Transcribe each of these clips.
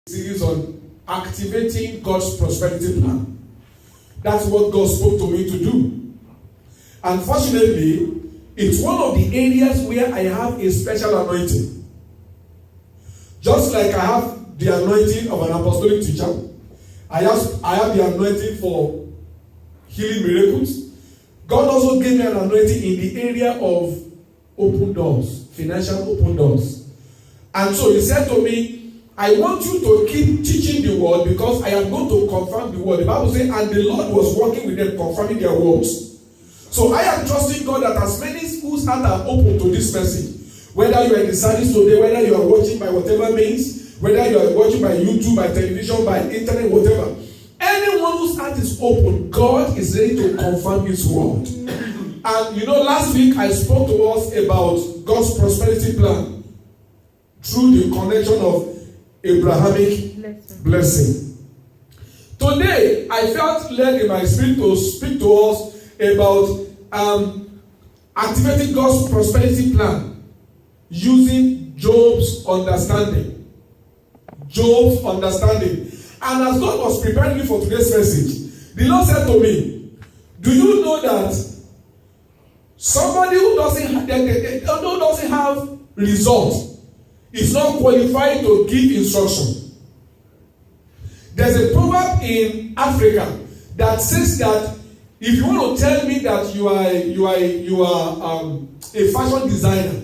Series on activating God's prosperity plan. That's what God spoke to me to do. Unfortunately, it's one of the areas where I have a special anointing. Just like I have the anointing of an apostolic teacher, I have the anointing for healing miracles. God also gave me an anointing in the area of open doors, financial open doors. And so he said to me, I want you to keep teaching the word because I am going to confirm the word. The Bible says, and the Lord was working with them, confirming their words. So I am trusting God that as many whose hearts are open to this message, whether you are in the service today, whether you are watching by whatever means, whether you are watching by YouTube, by television, by internet, whatever, anyone whose heart is open, God is ready to confirm his word. And last week I spoke to us about God's prosperity plan through the connection of Abrahamic blessing. Today, I felt led in my spirit to speak to us about activating God's prosperity plan using Job's understanding. Job's understanding. And as God was preparing me for today's message, the Lord said to me, do you know that somebody who doesn't have results is not qualified to give instruction? There's a proverb in Africa that says that if you want to tell me that you are a fashion designer,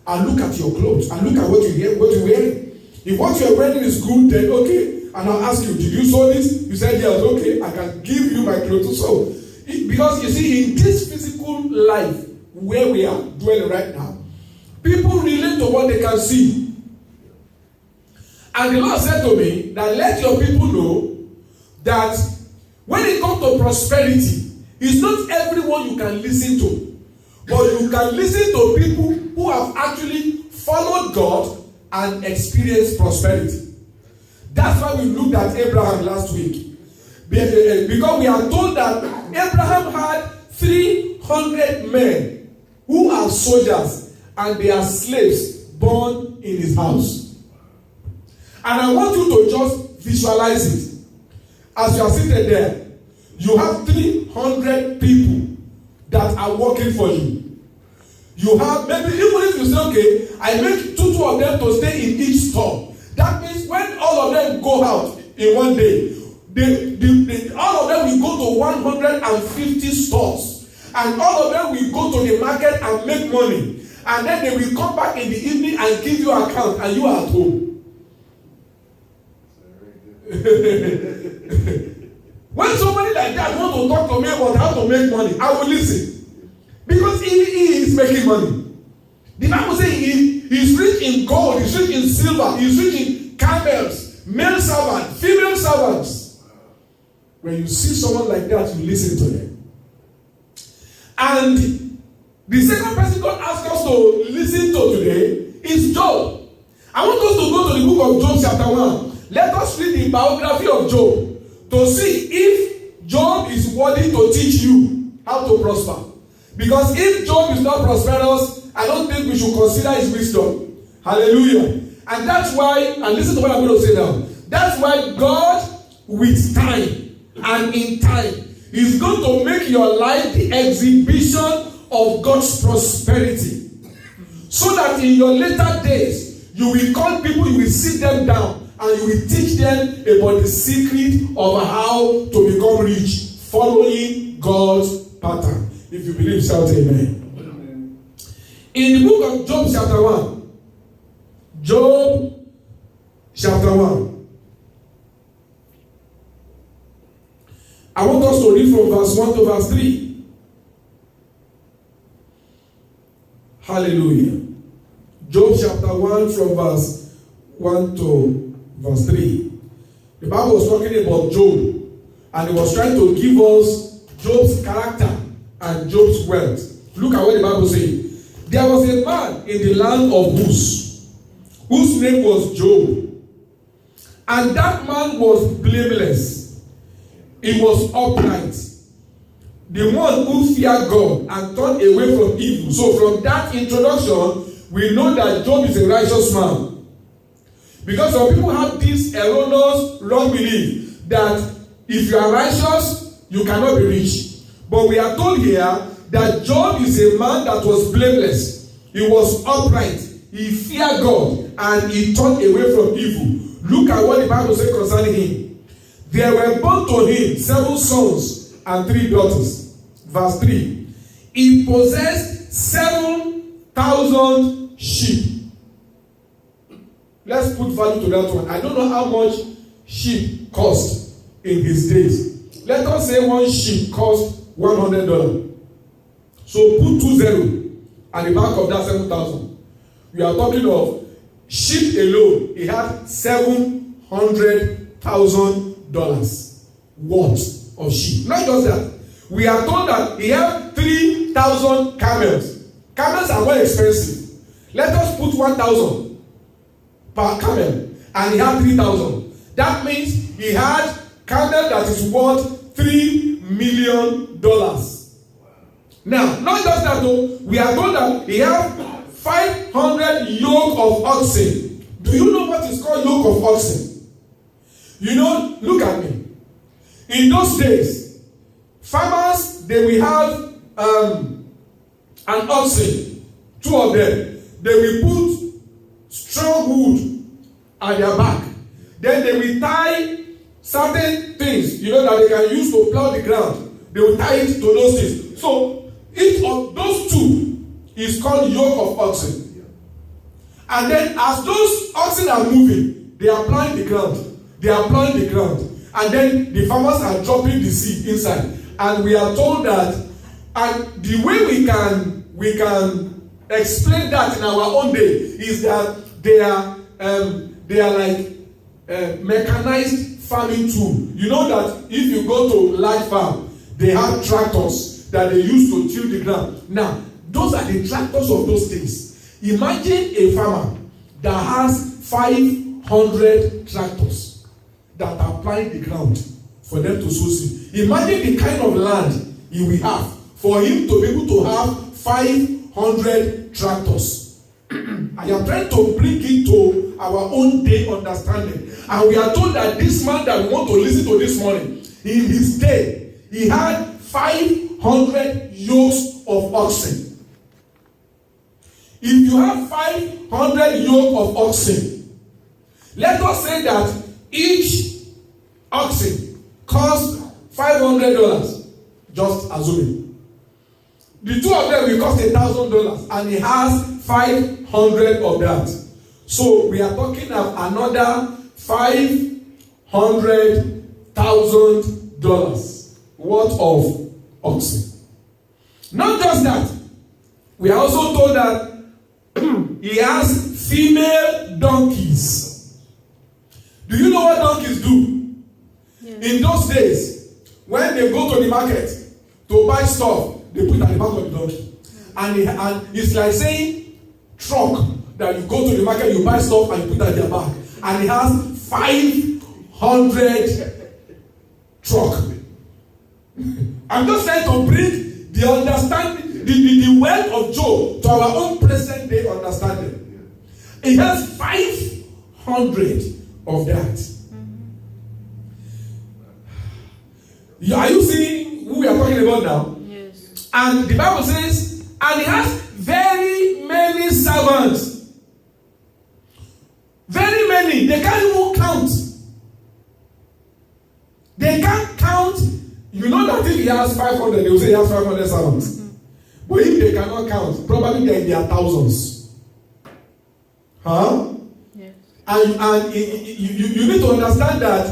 and look at your clothes and look at what you're wearing. If what you're wearing is good, then okay. And I'll ask you, did you sew this? You said yes, okay. I can give you my clothes to sew. Because you see, in this physical life where we are dwelling right now, people relate to what they can see. And the Lord said to me that let your people know that when it comes to prosperity, it's not everyone you can listen to, but you can listen to people who have actually followed God and experienced prosperity. That's why we looked at Abraham last week. Because we are told that Abraham had 300 men who are soldiers and they are slaves born in his house. And I want you to just visualize it. As you are seated there, you have 300 people that are working for you. You have, maybe even if you say, okay, I make two of them to stay in each store. That means when all of them go out in one day, all of them will go to 150 stores. And all of them will go to the market and make money. And then they will come back in the evening and give you an account and you are at home. When somebody like that wants to talk to me about how to make money, I will listen. Because he is making money. The Bible says he's rich in gold, he's rich in silver, he's rich in camels, male servants, female servants. When you see someone like that, you listen to them. And the second person God asked us to listen to today is Job. I want us to go to the book of Job chapter 1. Let us read the biography of Job to see if Job is worthy to teach you how to prosper. Because if Job is not prosperous, I don't think we should consider his wisdom. Hallelujah. And that's why, and listen to what I'm going to say now. That's why God, with time and in time, is going to make your life the exhibition of God's prosperity. So that in your later days, you will call people, you will sit them down, and you will teach them about the secret of how to become rich, following God's pattern. If you believe, shout amen. Amen. In the book of Job chapter 1, Job chapter 1, I want us to read from verse 1 to verse 3. Hallelujah. Job chapter 1 from verse 1 to verse 3. The Bible was talking about Job, and it was trying to give us Job's character and Job's wealth. Look at what the Bible says. There was a man in the land of Uz, whose name was Job. And that man was blameless. He was upright. The one who feared God and turned away from evil. So from that introduction, we know that Job is a righteous man. Because some people have this erroneous wrong belief that if you are righteous, you cannot be rich. But we are told here that Job is a man that was blameless. He was upright. He feared God and he turned away from evil. Look at what the Bible says concerning him. There were born to him 7 sons and 3 daughters. Verse 3. He possessed 7,000 sheep. Let's put value to that one. I don't know how much sheep cost in his days. Let us say one sheep cost $100. So put 20 at the back of that 7,000. We are talking of sheep alone. He had $700,000 worth of sheep. Not just that. We are told that he had 3,000 camels. Camels are more expensive. Let us put 1,000 per camel, and he had 3,000. That means he had camel that is worth $3 million. Now, not just that though, we are told that he had 500 yoke of oxen. Do you know what is called yoke of oxen? You know, look at me. In those days, farmers, they will have an oxen, 2 of them. They will put strong wood at their back. Then they will tie certain things, that they can use to plow the ground. They will tie it to those things. So each of those 2 is called yoke of oxen. And then as those oxen are moving, they are plowing the ground. They are plowing the ground. And then the farmers are dropping the seed inside. And we are told that, and the way we can explain that in our own day is that they are like mechanized farming tool. You know that if you go to large farm, they have tractors that they use to till the ground. Now, those are the tractors of those days. Imagine a farmer that has 500 tractors that are plowing the ground for them to sow seed. Imagine the kind of land he will have for him to be able to have 500 tractors. I am trying to bring it to our own day understanding. And we are told that this man that we want to listen to this morning, in his day, he had 500 yokes of oxen. If you have 500 yoke of oxen, let us say that each oxen costs $500. Just assuming. The 2 of them will cost $1,000, and he has 500 of that. So we are talking of another $500,000 worth of oxen. Not just that, we are also told that he has female donkeys. Do you know what donkeys do? Yeah. In those days, when they go to the market to buy stuff, they put at the back of the donkey. And it's like saying truck that you go to the market, you buy stuff and you put at their back. And it has 500 truck. I'm just trying to bring the understanding, the wealth of Job to our own present day understanding. It has 500 of that. Are you seeing who we are talking about now? Yes. And the Bible says, and he has very many servants. Very many. They can't even count. They can't count. You know that if he has 500, they will say he has 500 servants. Mm-hmm. But if they cannot count, probably they are in their thousands. Huh? Yes. And you need to understand that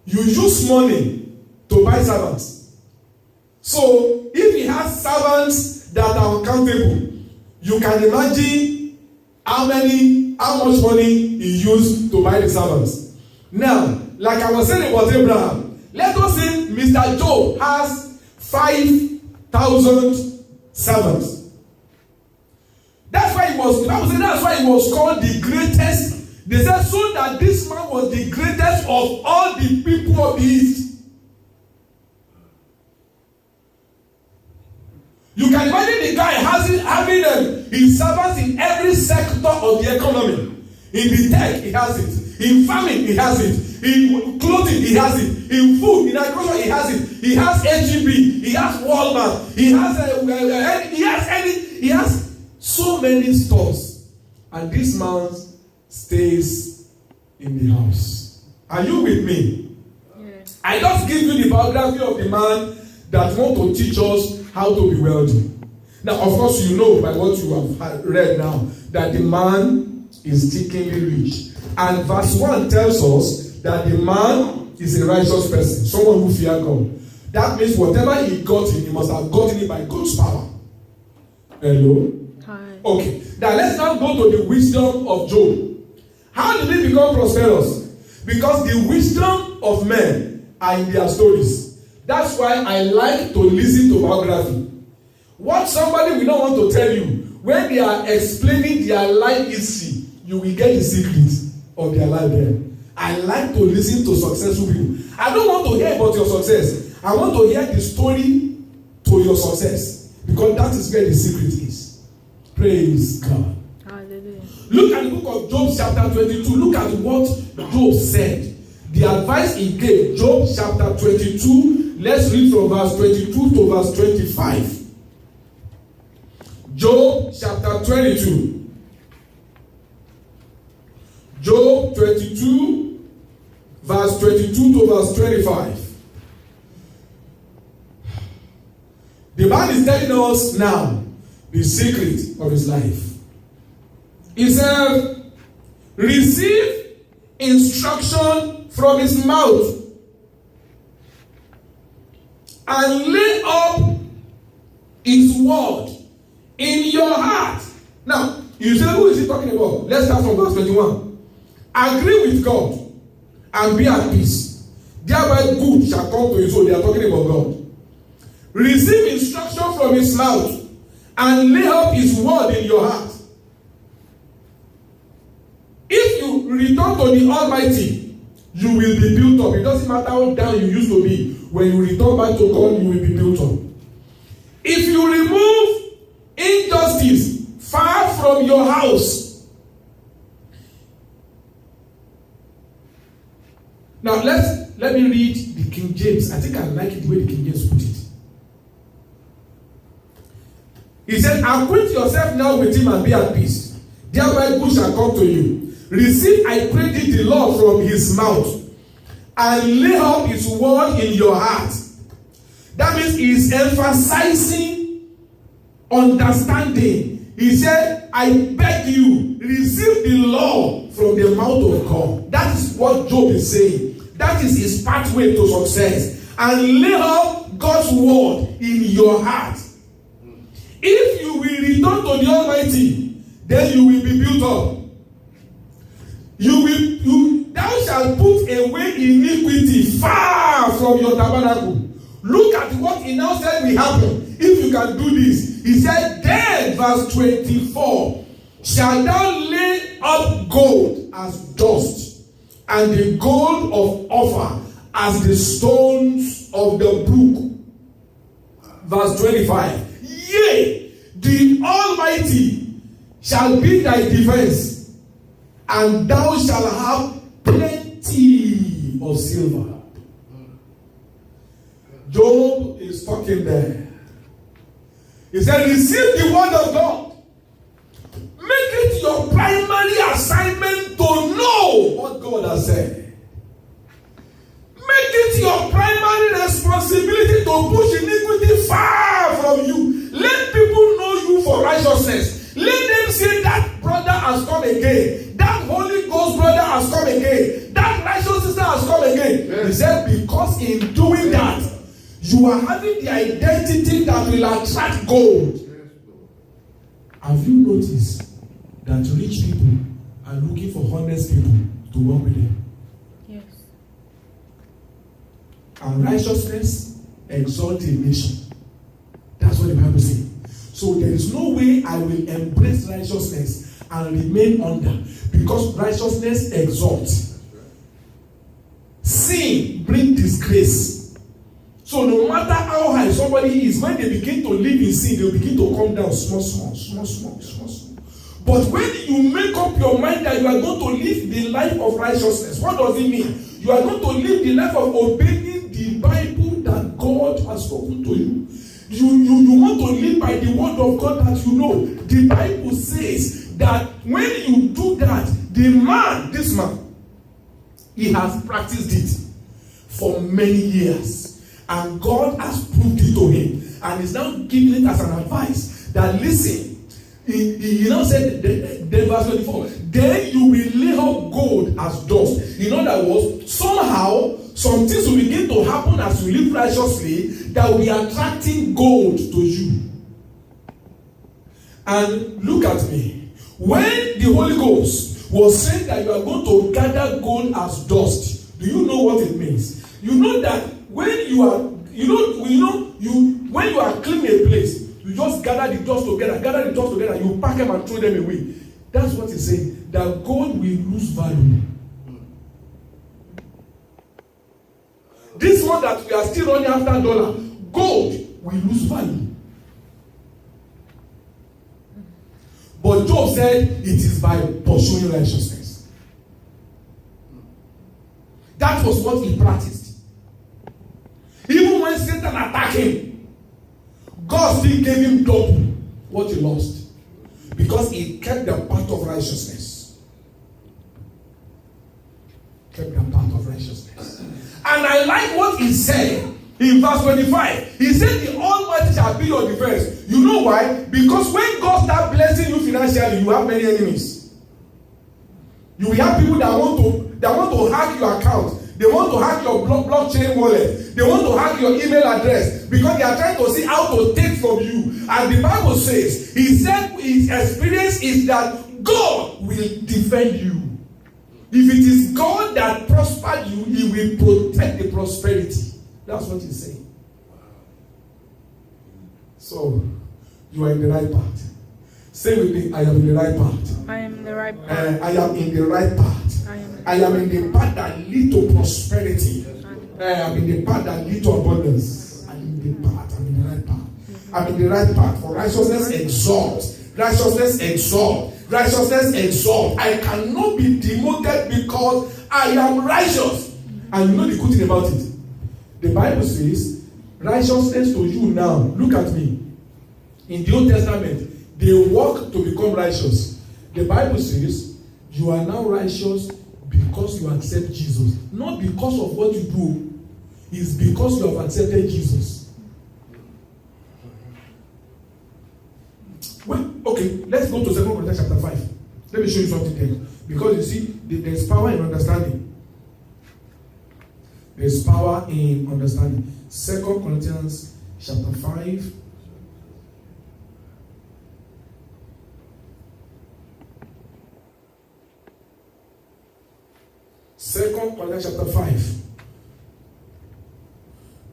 you use money to buy servants. So if he has servants that are uncountable, you can imagine how much money he used to buy the servants. Now, like I was saying about Abraham, let us say Mr. Job has 5,000 servants. That's why he was called the greatest. They said so that this man was the greatest of all the people of the East. You can imagine the guy having his servants in every sector of the economy. In the tech, he has it. In farming, he has it. In clothing, he has it. In food, in agriculture, he has it. He has HEB. He has Walmart. He has so many stores. And this man stays in the house. Are you with me? Yes. I just give you the biography of the man that want to teach us how to be wealthy. Now, of course, you know by what you have read now that the man is stickingly rich. And verse 1 tells us that the man is a righteous person, someone who fears God. That means whatever he got in, he must have gotten it by God's power. Hello? Hi. Okay. Now let's now go to the wisdom of Job. How did he become prosperous? Because the wisdom of men are in their stories. That's why I like to listen to biography. What somebody will not want to tell you, when they are explaining their life history, you will get the secret of their life there. I like to listen to successful people. I don't want to hear about your success. I want to hear the story to your success. Because that is where the secret is. Praise God. Hallelujah. Look at the book of Job chapter 22. Look at what Job said. The advice he gave. Job chapter 22. Let's read from verse 22 to verse 25. Job chapter 22. Job 22, verse 22 to verse 25. The man is telling us now the secret of his life. He said, receive instruction from his mouth and lay up his word in your heart. Now, you say, who is he talking about? Let's start from verse 21. Agree with God and be at peace. Thereby good shall come to you. So they are talking about God. Receive instruction from his mouth and lay up his word in your heart. If you return to the Almighty, you will be built up. It doesn't matter how down you used to be. When you return back to God, you will be built up. If you remove injustice far from your house. Now let me read the King James. I think I like it the way the King James put it. He said, acquaint yourself now with him and be at peace. Thereby good shall come to you. Receive, I pray thee, the law from his mouth, and lay up his word in your heart. That means he is emphasizing understanding. He said, I beg you, receive the law from the mouth of God. That is what Job is saying. That is his pathway to success. And lay up God's word in your heart. If you will return to the Almighty, then you will be built up. Thou shalt put away iniquity far from your tabernacle. Look at what he now said will happen if you can do this. He said, then, verse 24, shalt thou lay up gold as dust, and the gold of Ophir as the stones of the brook. Verse 25, yea, the Almighty shall be thy defense, and thou shalt have plenty of silver. Job is talking there. He said, receive the word of God. Make it your primary assignment to know what God has said. Make it your primary responsibility to push iniquity far from you. Let people know you for righteousness. Let them say that brother has come again. That Holy Ghost brother has come again. That righteous sister has come again. Yes. He said, because in doing that, you are having the identity that will attract gold. Have you noticed that rich people are looking for honest people to work with them? Yes. And righteousness exalts a nation. That's what the Bible says. So there is no way I will embrace righteousness and remain under, because righteousness exalts. Sin brings disgrace. So no matter how high somebody is, when they begin to live in sin, they begin to come down small. But when you make up your mind that you are going to live the life of righteousness, what does it mean? You are going to live the life of obeying the Bible that God has spoken to you. You want to live by the word of God that you know. The Bible says that when you do that, this man, he has practiced it for many years. And God has proved it to him. And he's now giving it as an advice that listen, he now said, verse 24, then you will lay up gold as dust. In other words, somehow, some things will begin to happen as you live righteously that will be attracting gold to you. And look at me. When the Holy Ghost was saying that you are going to gather gold as dust, do you know what it means? You know that when you are, when you are cleaning a place, you just gather the dust together, you pack them and throw them away. That's what he's saying. That gold will lose value. This one that we are still running after dollar, gold will lose value. But Job said it is by pursuing righteousness. That was what he practiced. Even when Satan attacked him, God still gave him double what he lost. Because he kept the path of righteousness. Kept the path of righteousness. And I like what he said in verse 25. He said the Almighty shall be your defense. You know why? Because when God starts blessing you financially, you have many enemies. You will have people that want to hack your account. They want to hack your blockchain wallet. They want to hack your email address because they are trying to see how to take from you. And the Bible says, he said his experience is that God will defend you. If it is God that prospered you, he will protect the prosperity. That's what he's saying. So, you are in the right path. Say with me, I am in the right path. I am in the right path. I am in the right path. I am in the path that leads to prosperity. I am in the path that leads to abundance. I'm in the path. I'm in the right path. I'm in the right path. For righteousness exalts. Righteousness exalts. Righteousness exalts. I cannot be demoted because I am righteous. And you know the good thing about it? The Bible says, righteousness to you now. Look at me. In the Old Testament, they work to become righteous. The Bible says, you are now righteous because you accept Jesus. Not because of what you do. It's because you have accepted Jesus. Well, okay, let's go to 2 Corinthians chapter 5. Let me show you something there. Because you see, there's power in understanding. There's power in understanding. 2 Corinthians chapter 5. Second Corinthians chapter 5.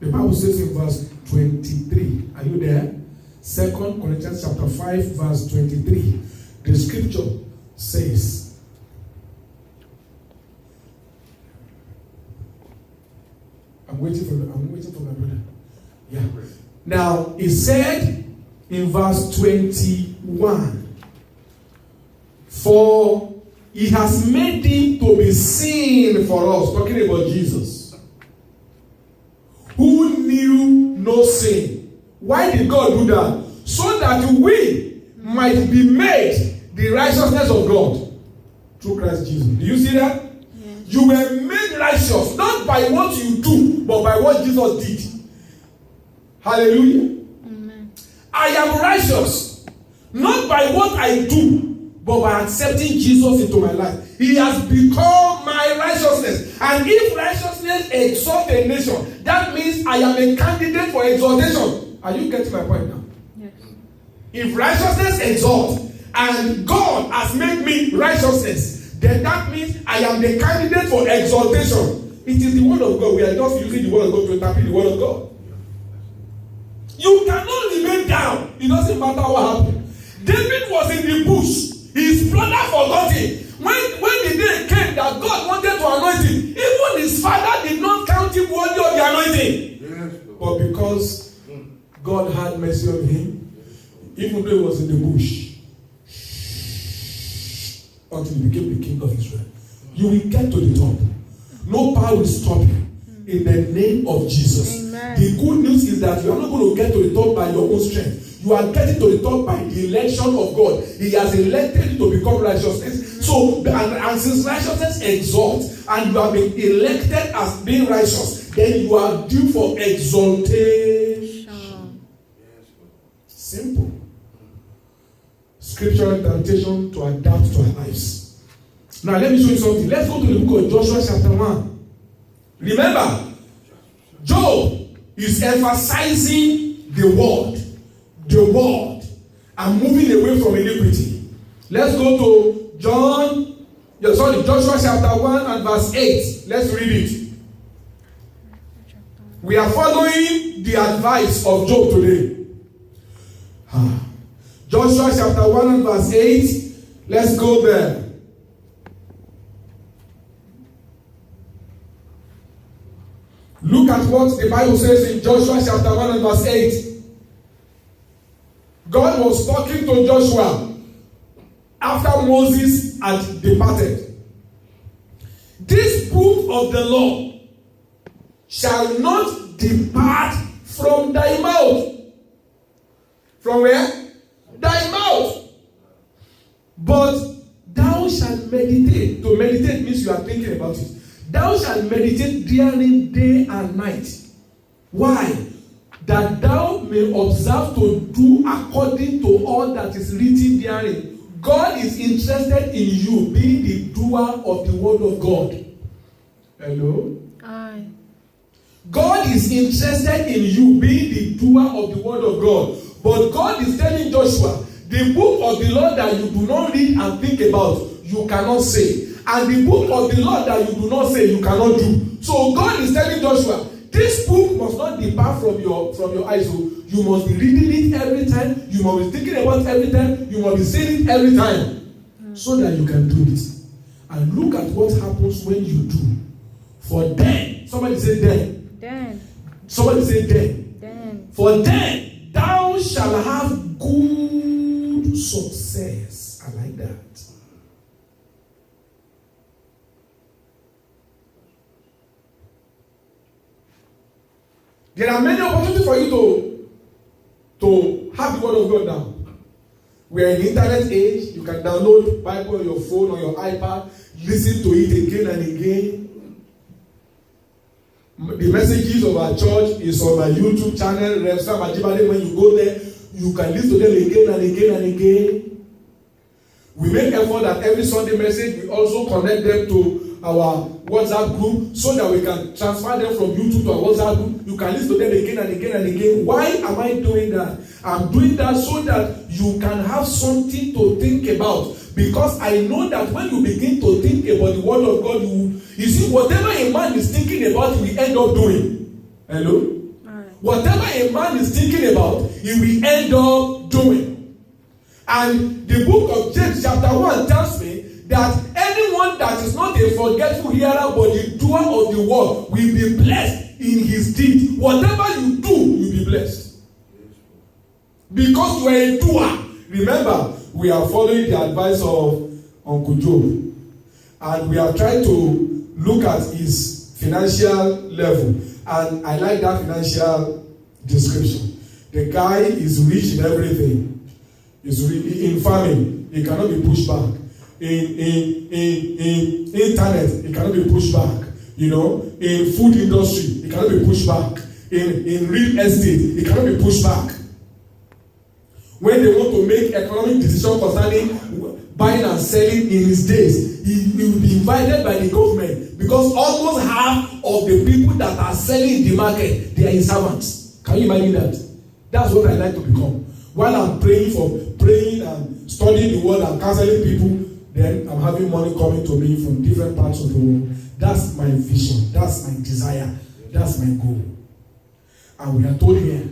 The Bible says in verse 23. Are you there? 2 Corinthians chapter 5 verse 23. The scripture says, I'm waiting for my brother. Yeah. Now it said in verse 21, for he has made him to be sin for us. Talking about Jesus. Who knew no sin. Why did God do that? So that we might be made the righteousness of God through Christ Jesus. Do you see that? Yes. You were made righteous not by what you do, but by what Jesus did. Hallelujah. Amen. I am righteous not by what I do, but by accepting Jesus into my life. He has become my righteousness. And if righteousness exalts a nation, that means I am a candidate for exaltation. Are you getting my point now? Yes. If righteousness exalts, and God has made me righteousness, then that means I am the candidate for exaltation. It is the word of God. We are just using the word of God to interpret the word of God. You cannot remain down. It doesn't matter what happened. David was in the bush. His brother forgot him. When the day came that God wanted to anoint him, even his father did not count him worthy of the anointing. Yes. But because God had mercy on him, even though he was in the bush, until he became the king of Israel. You will get to the top. No power will stop you. In the name of Jesus. Amen. The good news is that you are not going to get to the top by your own strength. You are getting to the top by the election of God. He has elected you to become righteousness. So, and since righteousness exalts, and you have been elected as being righteous, then you are due for exaltation. Simple. Scriptural interpretation to adapt to our lives. Now, let me show you something. Let's go to the book of Joshua chapter 1. Remember, Job is emphasizing the word, and moving away from iniquity. Let's go to Joshua chapter 1 and verse 8. Let's read it. We are following the advice of Job today. Joshua chapter 1 and verse 8. Let's go there. Look at what the Bible says in Joshua chapter 1 and verse 8. God was talking to Joshua after Moses had departed. This book of the law shall not depart from thy mouth. From where? Thy mouth. But thou shalt meditate. To meditate means you are thinking about it. Thou shalt meditate therein day and night. Why? That thou may observe to do according to all that is written therein. God is interested in you being the doer of the word of God. Hello? Aye. God is interested in you being the doer of the word of God. But God is telling Joshua, the book of the law that you do not read and think about, you cannot say. And the book of the law that you do not say, you cannot do. So God is telling Joshua, this book must not depart from your eyes. So you must be reading it every time. You must be thinking about it every time. You must be saying it every time. So that you can do it. And look at what happens when you do. For then, somebody say then. Then. Somebody say then. Then. For then, thou shalt have good success. I like that. There are many opportunities for you to have the word of God now. We are in the internet age. You can download Bible on your phone or your iPad, listen to it again and again. The messages of our church is on my YouTube channel, Rev Sam Ajibade. When you go there, you can listen to them again and again and again. We make effort that every Sunday message, we also connect them to our WhatsApp group so that we can transfer them from YouTube to our WhatsApp group. You can listen to them again and again and again. Why am I doing that? I'm doing that so that you can have something to think about. Because I know that when you begin to think about the word of God, you see, whatever a man is thinking about, he will end up doing. Hello? Right. Whatever a man is thinking about, he will end up doing. And the book of James chapter 1 tells me that anyone that is not a forgetful hearer but the doer of the word will be blessed in his deed. Whatever you do, you'll be blessed. Because you are a doer. Remember, we are following the advice of Uncle Job. And we are trying to look at his financial level. And I like that financial description. The guy is rich in everything. He's in farming, he cannot be pushed back. In internet, it cannot be pushed back. You know, in food industry, it cannot be pushed back. In real estate, it cannot be pushed back. When they want to make economic decisions concerning buying and selling in his days, he will be invited by the government because almost half of the people that are selling in the market, they are his servants. Can you imagine that? That's what I like to become. While I'm praying and studying the word and counseling people, then I'm having money coming to me from different parts of the world. That's my vision. That's my desire. That's my goal. And we are told here.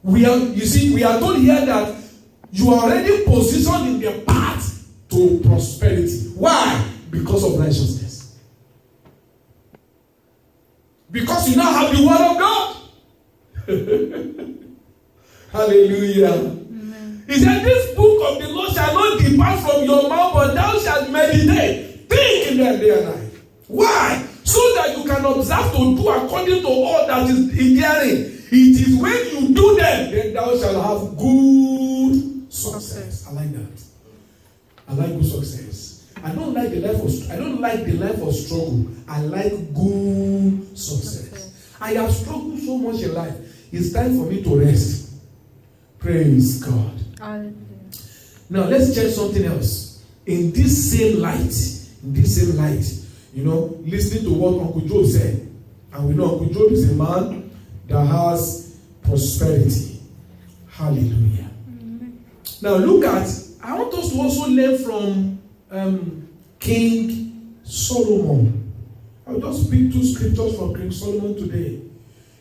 We are told here that you are already positioned in the path to prosperity. Why? Because of righteousness. Because you now have the word of God. Hallelujah. Amen. He said, this book of the Lord shall not depart from your mouth, but thou shalt meditate. Think in them day and night. Why? So that you can observe to do according to all that is in therein. It is when you do them, then thou shalt have good success. I like that. I like good success. I don't like the life of struggle. I like good success. I have struggled so much in life. It's time for me to rest. Praise God. Now let's check something else. In this same light, listening to what Uncle Joe said, and we know Uncle Joe is a man that has prosperity. Hallelujah. Now look at, I want us to also learn from King Solomon. I'll just pick 2 scriptures from King Solomon today.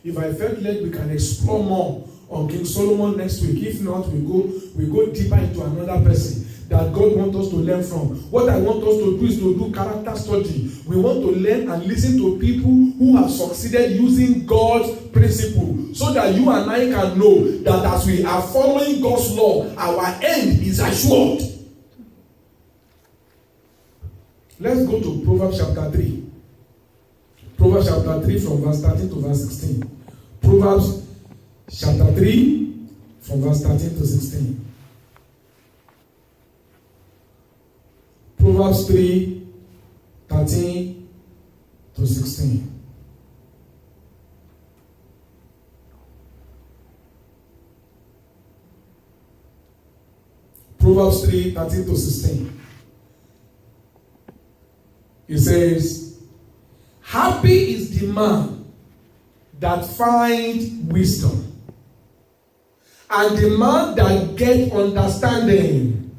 If I felt like we can explore more on King Solomon next week. If not, we go deeper into another person that God wants us to learn from. What I want us to do is to do character study. We want to learn and listen to people who have succeeded using God's principle, so that you and I can know that as we are following God's law, our end is assured. Let's go to Proverbs chapter 3. Proverbs chapter 3 from verse 13 to verse 16. Proverbs chapter 3 from verse 13 to 16. Proverbs 3, 13 to 16. Proverbs 3, 13 to 16. It says, happy is the man that find wisdom, and the man that get understanding.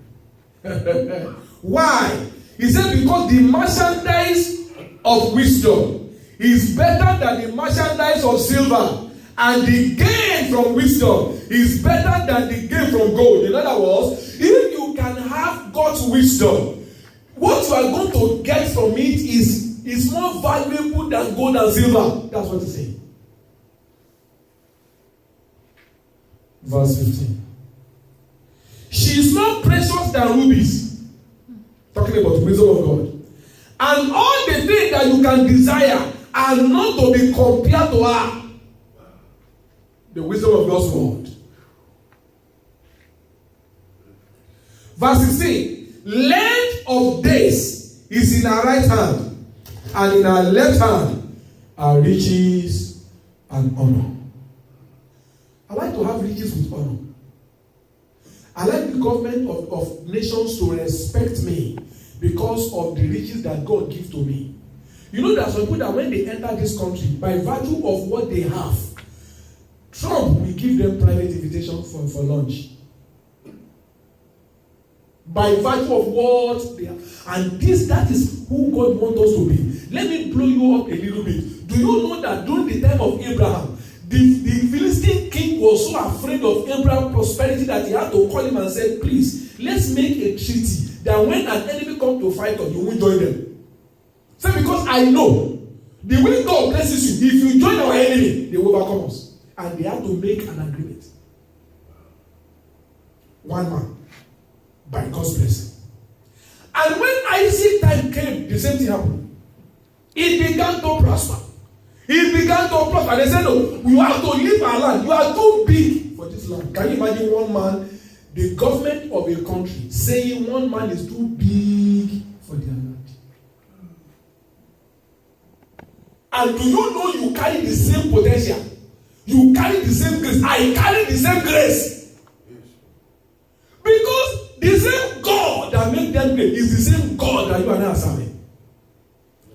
Why? He said, because the merchandise of wisdom is better than the merchandise of silver, and the gain from wisdom is better than the gain from gold. In other words, if you can have God's wisdom, what you are going to get from it is more valuable than gold and silver. That's what he's saying. Verse 15. She is more precious than rubies. Talking about the wisdom of God. And all the things that you can desire are not to be compared to her. The wisdom of God's word. Verse 16. Length of days is in her right hand, and in her left hand are riches and honor. I like to have riches with honor. I like the government of nations to respect me because of the riches that God gives to me. You know, there are some people that when they enter this country, by virtue of what they have, Trump will give them private invitation for lunch. By virtue of what they have. And that is who God wants us to be. Let me blow you up a little bit. Do you know that during the time of Abraham, the Philistine king was so afraid of Abraham's prosperity that he had to call him and say, please, let's make a treaty that when an enemy comes to fight us, you won't join them. Say, because I know the way God blesses you, if you join our enemy, they will overcome us. And they had to make an agreement. One man, by God's blessing. And when Isaac time came, the same thing happened. It began to prosper. It began to prosper. And they said, no, you have to leave our land. You are too big for this land. Can you imagine one man, the government of a country, saying one man is too big for their land? And do you know you carry the same potential? You carry the same grace. I carry the same grace. Because the same God that made them great is the same God that you and I are serving.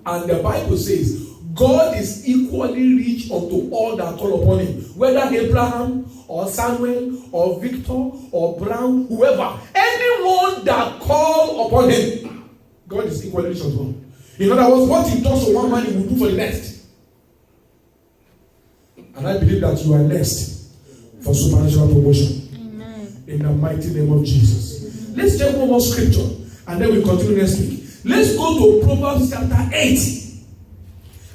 And the Bible says, God is equally rich unto all that call upon him. Whether Abraham or Samuel or Victor or Brown, whoever. Anyone that call upon him, God is equally rich unto him. In other words, what he does for one man, he will do for the next. And I believe that you are next for supernatural promotion. Amen. In the mighty name of Jesus. Let's take one more scripture and then we'll continue next week. Let's go to Proverbs chapter 8.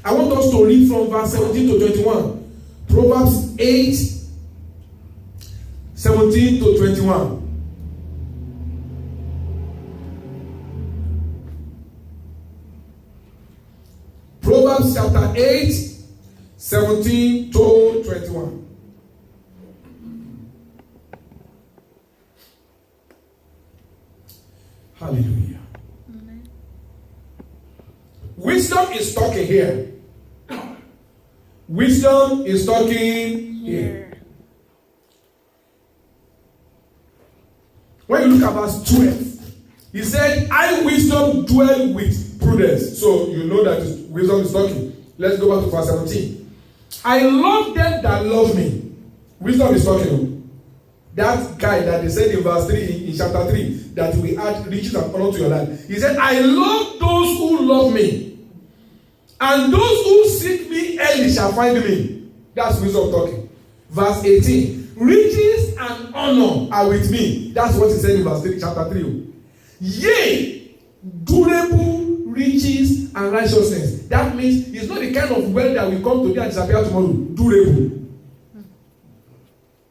I want us to read from verse 17 to 21. Proverbs 8, 17 to 21. 17 Proverbs chapter 8, 17 to 21. Hallelujah. Amen. Wisdom is talking here. Wisdom is talking here. When you look at verse 12, he said, I wisdom dwell with prudence. So you know that wisdom is talking. Let's go back to verse 17. I love them that love me. Wisdom is talking. That guy that they said in verse 3, in chapter 3, that we add riches and honor to your life. He said, I love those who love me. And those who seek me early shall find me. That's wisdom talking. Verse 18. Riches and honor are with me. That's what he said in verse 3, chapter 3. Yea, durable riches and righteousness. That means it's not the kind of wealth that will come today and disappear tomorrow. Durable.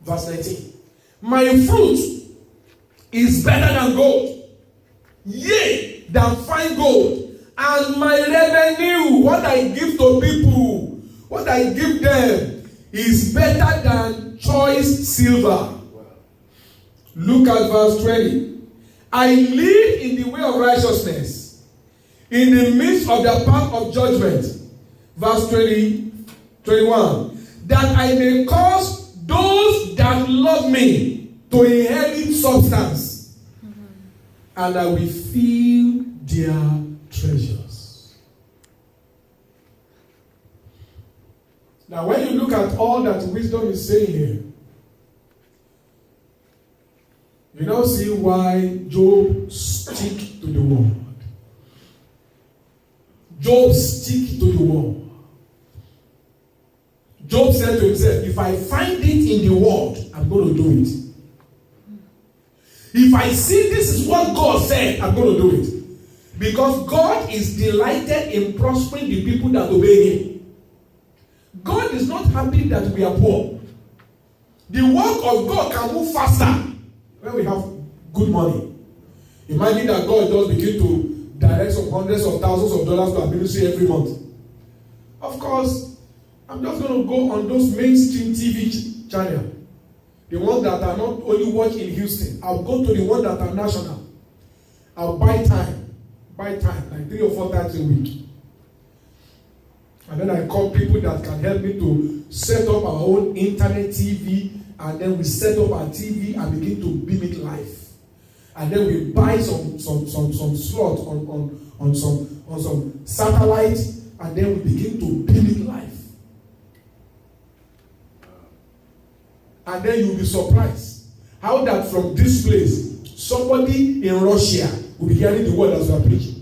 Verse 19. My fruit is better than gold. Yea, than fine gold. And my revenue, what I give to people, what I give them, is better than choice silver. Look at verse 20. I live in the way of righteousness, in the midst of the path of judgment. Verse 21. That I may cause those that love me to inherit substance, and I will fill their treasures. Now, when you look at all that wisdom is saying here, you now see why Job stick to the word. Job stick to the word. Job said to himself, if I find it in the word, I'm going to do it. If I see this is what God said, I'm going to do it. Because God is delighted in prospering the people that obey Him. God is not happy that we are poor. The work of God can move faster when we have good money. Imagine that God just begin to direct some hundreds of thousands of dollars to our ministry every month. Of course, I'm just going to go on those mainstream TV channels. The ones that are not only watched in Houston. I'll go to the ones that are national. I'll buy time, like 3 or 4 times a week. And then I call people that can help me to set up our own internet TV, and then we set up our TV and begin to beam it live. And then we buy some slot on some satellite, and then we begin to beam it live. And then you'll be surprised how that from this place, somebody in Russia will be hearing the word as we are preaching.